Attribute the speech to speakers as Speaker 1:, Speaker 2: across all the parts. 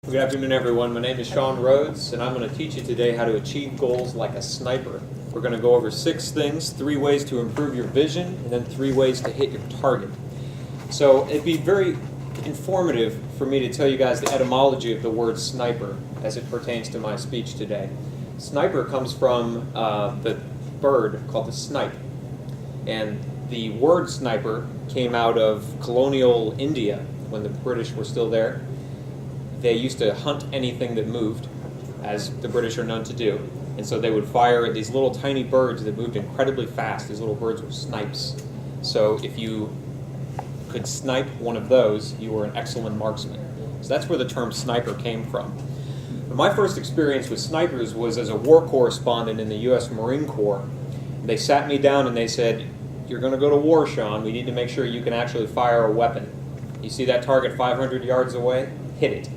Speaker 1: Good afternoon, everyone. My name is Shawn Rhodes, and I'm going to teach you today how to achieve goals like a sniper. We're going to go over 6 things, 3 ways to improve your vision, and then 3 ways to hit your target. So it'd be very informative for me to tell you guys the etymology of the word sniper as it pertains to my speech today. Sniper comes from the bird called the snipe, and the word sniper came out of colonial India when the British were still there. They used to hunt anything that moved, as the British are known to do. And so they would fire at these little tiny birds that moved incredibly fast. These little birds were snipes. So if you could snipe one of those, you were an excellent marksman. So that's where the term sniper came from. But my first experience with snipers was as a war correspondent in the U.S. Marine Corps. They sat me down and they said, "You're going to go to war, Shawn. We need to make sure you can actually fire a weapon. You see that target 500 yards away? Hit it."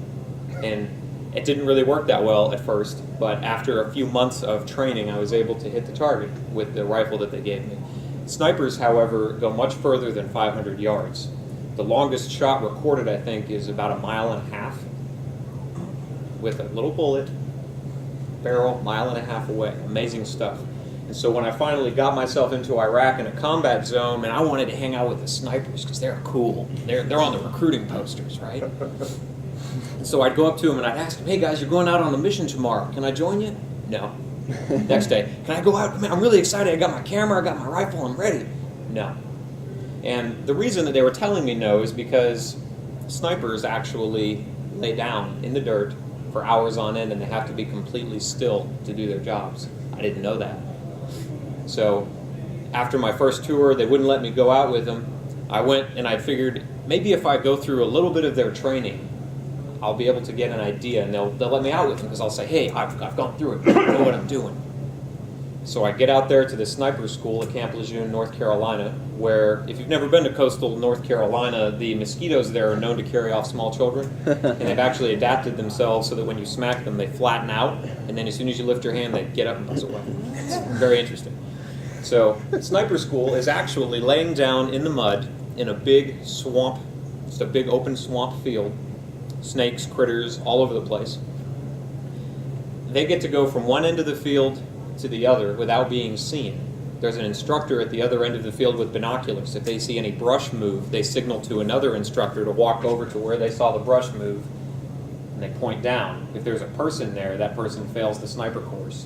Speaker 1: And it didn't really work that well at first, but after a few months of training, I was able to hit the target with the rifle that they gave me. Snipers, however, go much further than 500 yards. The longest shot recorded, I think, is about 1.5 miles with a little bullet, barrel, 1.5 miles away. Amazing stuff. And so when I finally got myself into Iraq in a combat zone, and I wanted to hang out with the snipers because they're cool. They're on the recruiting posters, right? So I'd go up to him and I'd ask him, "Hey guys, you're going out on a mission tomorrow. Can I join you?" "No." Next day, "Can I go out? Man, I'm really excited. I got my camera, I got my rifle, I'm ready." "No." And the reason that they were telling me no is because snipers actually lay down in the dirt for hours on end and they have to be completely still to do their jobs. I didn't know that. So after my first tour, they wouldn't let me go out with them. I went and I figured maybe if I go through a little bit of their training, I'll be able to get an idea, and they'll let me out with them because I'll say, "Hey, I've gone through it. I know what I'm doing." So I get out there to the sniper school at Camp Lejeune, North Carolina, where if you've never been to coastal North Carolina, the mosquitoes there are known to carry off small children, and they've actually adapted themselves so that when you smack them, they flatten out, and then as soon as you lift your hand, they get up and buzz away. It's very interesting. So sniper school is actually laying down in the mud in a big swamp, just a big open swamp field. Snakes, critters, all over the place. They get to go from one end of the field to the other without being seen. There's an instructor at the other end of the field with binoculars. If they see any brush move, they signal to another instructor to walk over to where they saw the brush move, and they point down. If there's a person there, that person fails the sniper course.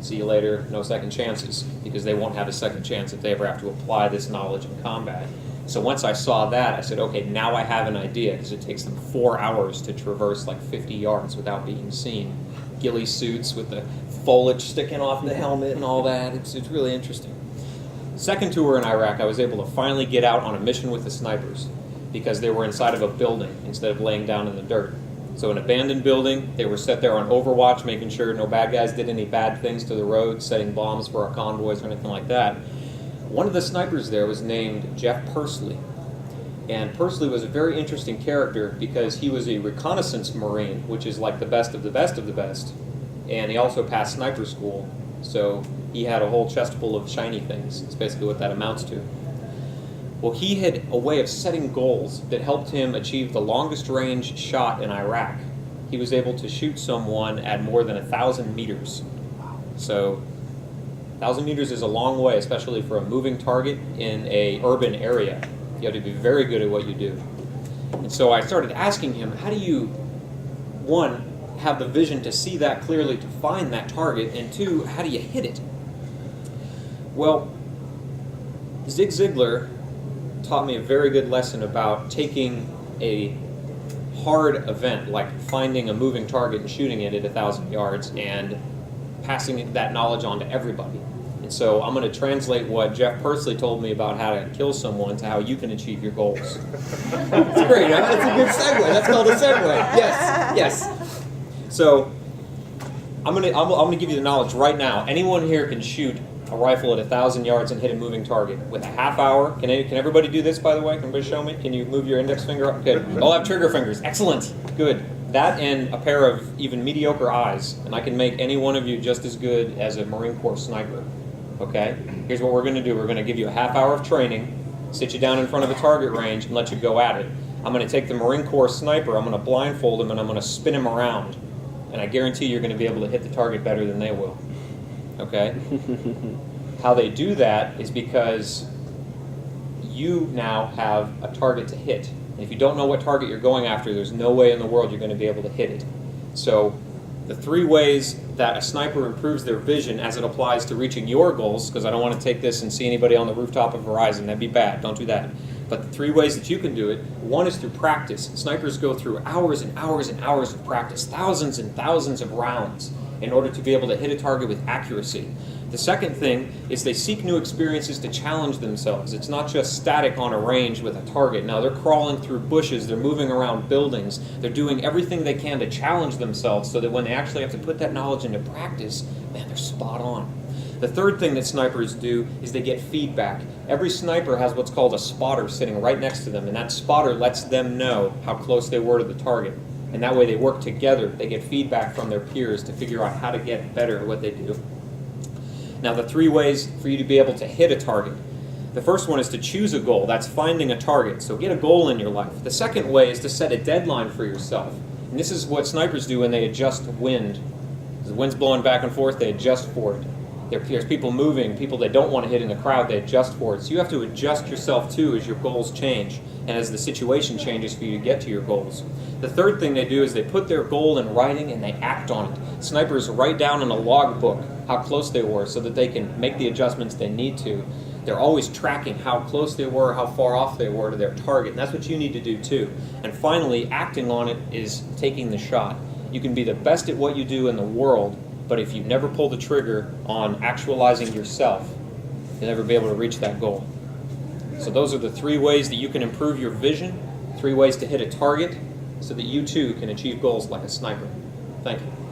Speaker 1: See you later, no second chances, because they won't have a second chance if they ever have to apply this knowledge in combat. So once I saw that, I said, okay, now I have an idea, because it takes them 4 hours to traverse like 50 yards without being seen. Ghillie suits with the foliage sticking off the helmet and all that. It's really interesting. Second tour in Iraq, I was able to finally get out on a mission with the snipers because they were inside of a building instead of laying down in the dirt. So an abandoned building, they were set there on overwatch, making sure no bad guys did any bad things to the road, setting bombs for our convoys or anything like that. One of the snipers there was named Jeff Pursley, and Pursley was a very interesting character because he was a reconnaissance Marine, which is like the best of the best of the best, and he also passed sniper school, so he had a whole chest full of shiny things. It's basically what that amounts to. Well, he had a way of setting goals that helped him achieve the longest range shot in Iraq. He was able to shoot someone at more than 1,000 meters. So 1,000 meters is a long way, especially for a moving target in a urban area. You have to be very good at what you do. And so I started asking him, how do you, 1, have the vision to see that clearly to find that target, and 2, how do you hit it? Well, Zig Ziglar taught me a very good lesson about taking a hard event, like finding a moving target and shooting it at 1,000 yards, and passing that knowledge on to everybody. And so I'm going to translate what Jeff Pursley told me about how to kill someone to how you can achieve your goals. That's great, huh? That's a good segue. That's called a segue. Yes, yes. So I'm going to give you the knowledge right now. Anyone here can shoot a rifle at 1,000 yards and hit a moving target with a half hour. Can everybody do this, by the way? Can everybody show me? Can you move your index finger up? Good. All have trigger fingers. Excellent. Good. That and a pair of even mediocre eyes, and I can make any one of you just as good as a Marine Corps sniper. Okay? Here's what we're going to do. We're going to give you a half hour of training, sit you down in front of a target range, and let you go at it. I'm going to take the Marine Corps sniper, I'm going to blindfold him, and I'm going to spin him around. And I guarantee you're going to be able to hit the target better than they will. Okay? How they do that is because you now have a target to hit. And if you don't know what target you're going after, there's no way in the world you're going to be able to hit it. So the 3 ways that a sniper improves their vision as it applies to reaching your goals, because I don't want to take this and see anybody on the rooftop of Verizon. That'd be bad. Don't do that. But the 3 ways that you can do it, one is through practice. Snipers go through hours and hours and hours of practice, thousands and thousands of rounds, in order to be able to hit a target with accuracy. The second thing is they seek new experiences to challenge themselves. It's not just static on a range with a target. Now they're crawling through bushes, they're moving around buildings, they're doing everything they can to challenge themselves so that when they actually have to put that knowledge into practice, man, they're spot on. The third thing that snipers do is they get feedback. Every sniper has what's called a spotter sitting right next to them, and that spotter lets them know how close they were to the target. And that way they work together. They get feedback from their peers to figure out how to get better at what they do. Now, the 3 ways for you to be able to hit a target. The first one is to choose a goal. That's finding a target. So get a goal in your life. The second way is to set a deadline for yourself. And this is what snipers do when they adjust wind. As the wind's blowing back and forth, they adjust for it. There's people moving, people they don't want to hit in the crowd, they adjust for it. So you have to adjust yourself too as your goals change and as the situation changes for you to get to your goals. The third thing they do is they put their goal in writing and they act on it. Snipers write down in a logbook how close they were so that they can make the adjustments they need to. They're always tracking how close they were, how far off they were to their target, and that's what you need to do too. And finally, acting on it is taking the shot. You can be the best at what you do in the world, but if you never pull the trigger on actualizing yourself, you'll never be able to reach that goal. So those are the 3 ways that you can improve your vision, 3 ways to hit a target, so that you too can achieve goals like a sniper. Thank you.